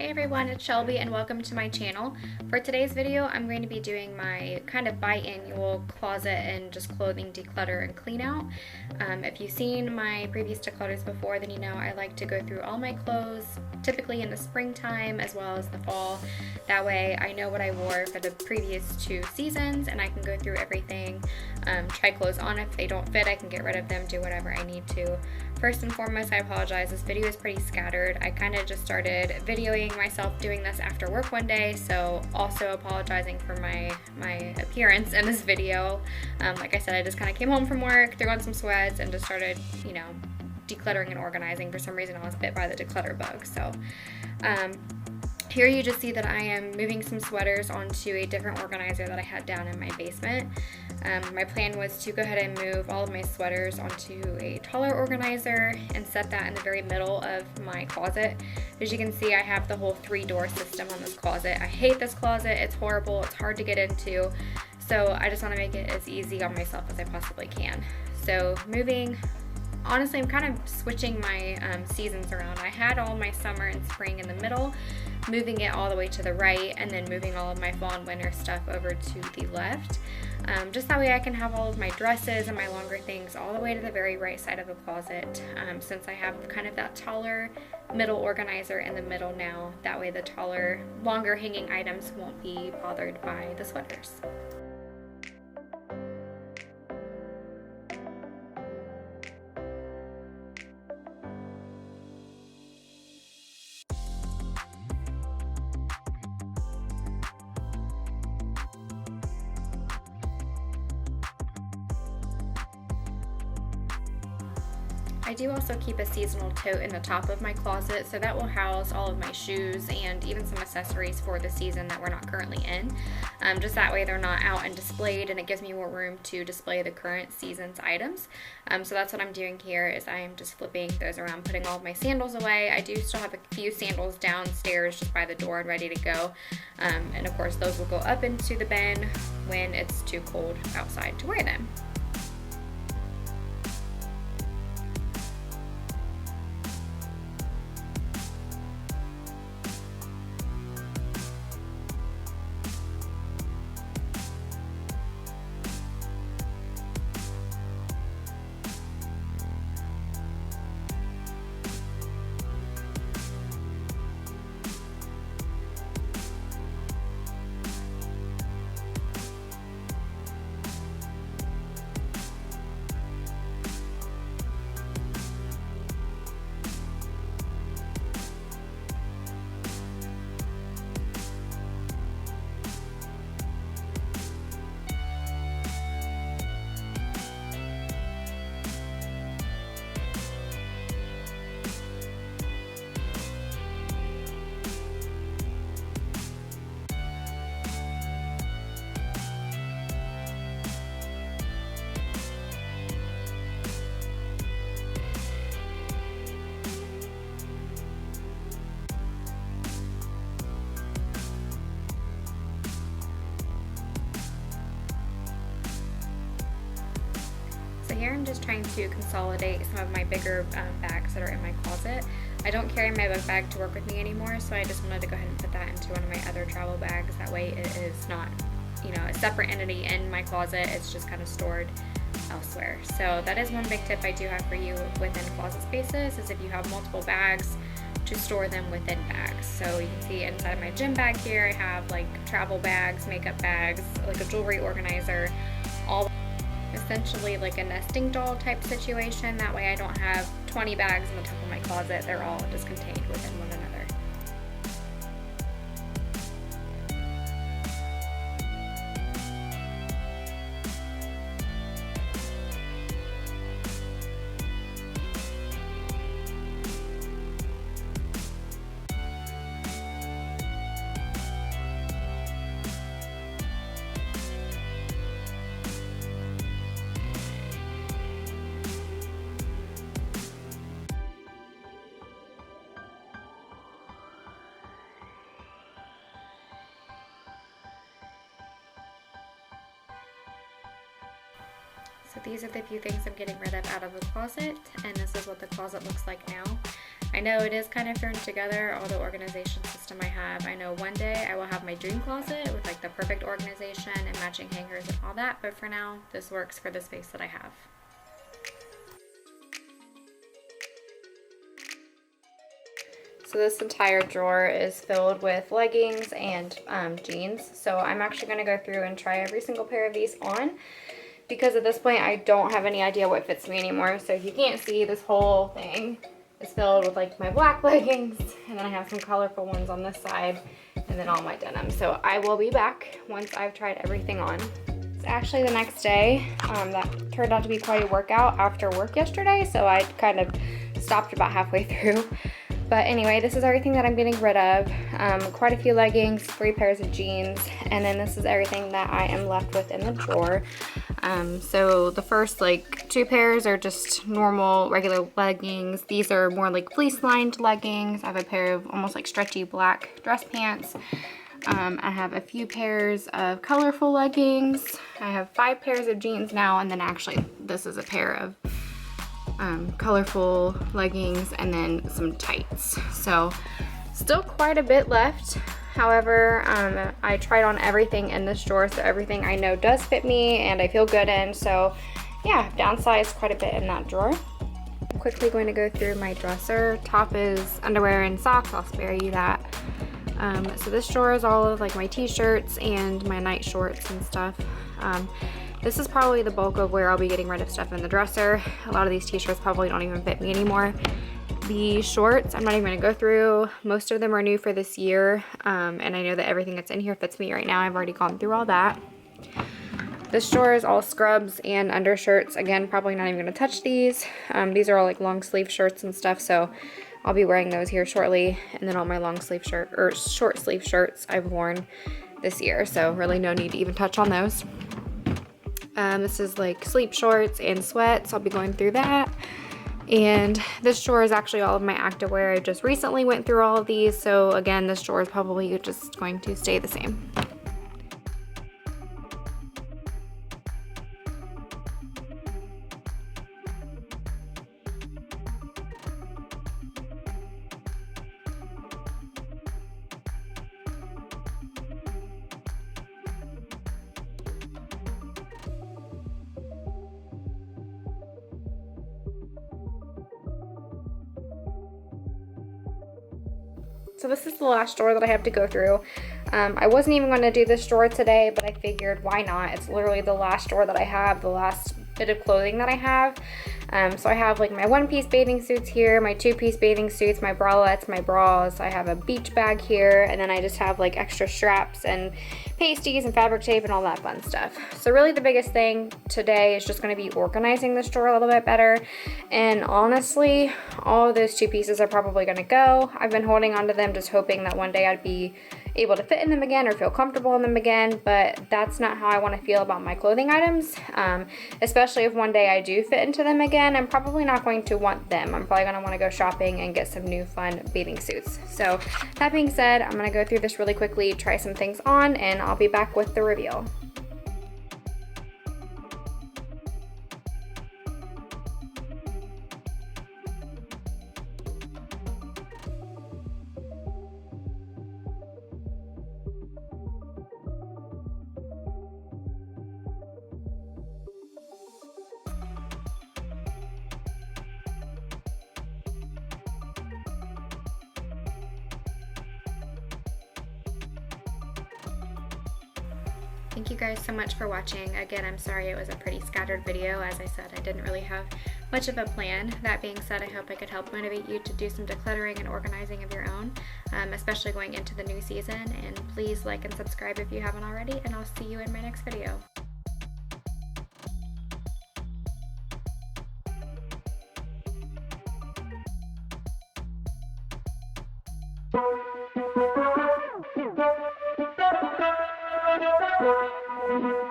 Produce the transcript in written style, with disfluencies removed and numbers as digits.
everyone, it's Shelby and welcome to my channel. For today's video, I'm going to be doing my kind of biannual closet and just clothing declutter and clean out. If you've seen my previous declutters before, then you know I like to go through all my clothes, typically in the springtime as well as the fall. That way I know what I wore for the previous 2 seasons and I can go through everything, try clothes on. If they don't fit, I can get rid of them, do whatever I need to. First and foremost, I apologize, this video is pretty scattered. I kind of just started videoing myself doing this after work one day, so also apologizing for my appearance in this video. Like I said, I just kind of came home from work, threw on some sweats, and just started, decluttering and organizing. For some reason, I was bit by the declutter bug. So here you just see that I am moving some sweaters onto a different organizer that I had down in my basement. My plan was to go ahead and move all of my sweaters onto a taller organizer and set that in the very middle of my closet. As you can see, I have the whole 3-door system on this closet. I hate this closet. It's horrible. It's hard to get into. So I just want to make it as easy on myself as I possibly can. So honestly, I'm kind of switching my seasons around. I had all my summer and spring in the middle, moving it all the way to the right, and then moving all of my fall and winter stuff over to the left. Just that way I can have all of my dresses and my longer things all the way to the very right side of the closet, since I have kind of that taller middle organizer in the middle now. That way the taller, longer hanging items won't be bothered by the sweaters. I do also keep a seasonal tote in the top of my closet, so that will house all of my shoes and even some accessories for the season that we're not currently in. Just that way they're not out and displayed, and it gives me more room to display the current season's items. So that's what I'm doing here, is I am just flipping those around, putting all of my sandals away. I do still have a few sandals downstairs just by the door and ready to go. And of course those will go up into the bin when it's too cold outside to wear them. So here I'm just trying to consolidate some of my bigger bags that are in my closet. I don't carry my book bag to work with me anymore, so I just wanted to go ahead and put that into one of my other travel bags. That way it is not, a separate entity in my closet. It's just kind of stored elsewhere. So that is one big tip I do have for you within closet spaces, is if you have multiple bags, to store them within bags. So you can see inside of my gym bag here, I have like travel bags, makeup bags, like a jewelry organizer, all essentially like a nesting doll type situation. That way I don't have 20 bags in the top of my closet. They're all just contained within one another. So these are the few things I'm getting rid of out of the closet, and this is what the closet looks like now. I know it is kind of thrown together, all the organization system I have. I know one day I will have my dream closet with like the perfect organization and matching hangers and all that, but for now, this works for the space that I have. So this entire drawer is filled with leggings and jeans. So I'm actually going to go through and try every single pair of these on, because at this point I don't have any idea what fits me anymore. So if you can't see, this whole thing is filled with like my black leggings, and then I have some colorful ones on this side, and then all my denim. So I will be back once I've tried everything on. It's actually the next day. That turned out to be quite a workout after work yesterday, so I kind of stopped about halfway through. But anyway, this is everything that I'm getting rid of. Quite a few leggings, 3 pairs of jeans, and then this is everything that I am left with in the drawer. So the first like 2 pairs are just normal, regular leggings. These are more like fleece lined leggings. I have a pair of almost like stretchy black dress pants. I have a few pairs of colorful leggings. I have 5 pairs of jeans now, and then actually this is a pair of colorful leggings and then some tights. So still quite a bit left. However, I tried on everything in this drawer, so everything I know does fit me and I feel good in. So yeah, downsized quite a bit in that drawer. I'm quickly going to go through my dresser. Top is underwear and socks. I'll spare you that. So this drawer is all of like my t-shirts and my night shorts and stuff. This is probably the bulk of where I'll be getting rid of stuff in the dresser. A lot of these t-shirts probably don't even fit me anymore. The shorts, I'm not even gonna go through. Most of them are new for this year, and I know that everything that's in here fits me right now. I've already gone through all that. This drawer is all scrubs and undershirts. Again, probably not even gonna touch these. These are all like long sleeve shirts and stuff, so I'll be wearing those here shortly. And then all my long sleeve shirt or short sleeve shirts I've worn this year, so really no need to even touch on those. This is like sleep shorts and sweats. I'll be going through that. And this drawer is actually all of my activewear. I just recently went through all of these, so again, this drawer is probably just going to stay the same. So this is the last drawer that I have to go through. I wasn't even going to do this drawer today, but I figured why not? It's literally the last drawer that I have, the last bit of clothing that I have. So I have like my 1-piece bathing suits here, my 2-piece bathing suits, my bralettes, my bras. I have a beach bag here, and then I just have like extra straps and pasties and fabric tape and all that fun stuff. So really the biggest thing today is just going to be organizing this drawer a little bit better. And honestly, all of those 2 pieces are probably going to go. I've been holding on to them just hoping that one day I'd be able to fit in them again or feel comfortable in them again, but that's not how I want to feel about my clothing items. Especially if one day I do fit into them again, I'm probably not going to want them. I'm probably going to want to go shopping and get some new fun bathing suits. So that being said, I'm going to go through this really quickly, try some things on, and I'll be back with the reveal. Thank you guys so much for watching. Again, I'm sorry it was a pretty scattered video. As I said, I didn't really have much of a plan. That being said, I hope I could help motivate you to do some decluttering and organizing of your own, especially going into the new season. And please like and subscribe if you haven't already, and I'll see you in my next video. Thank you.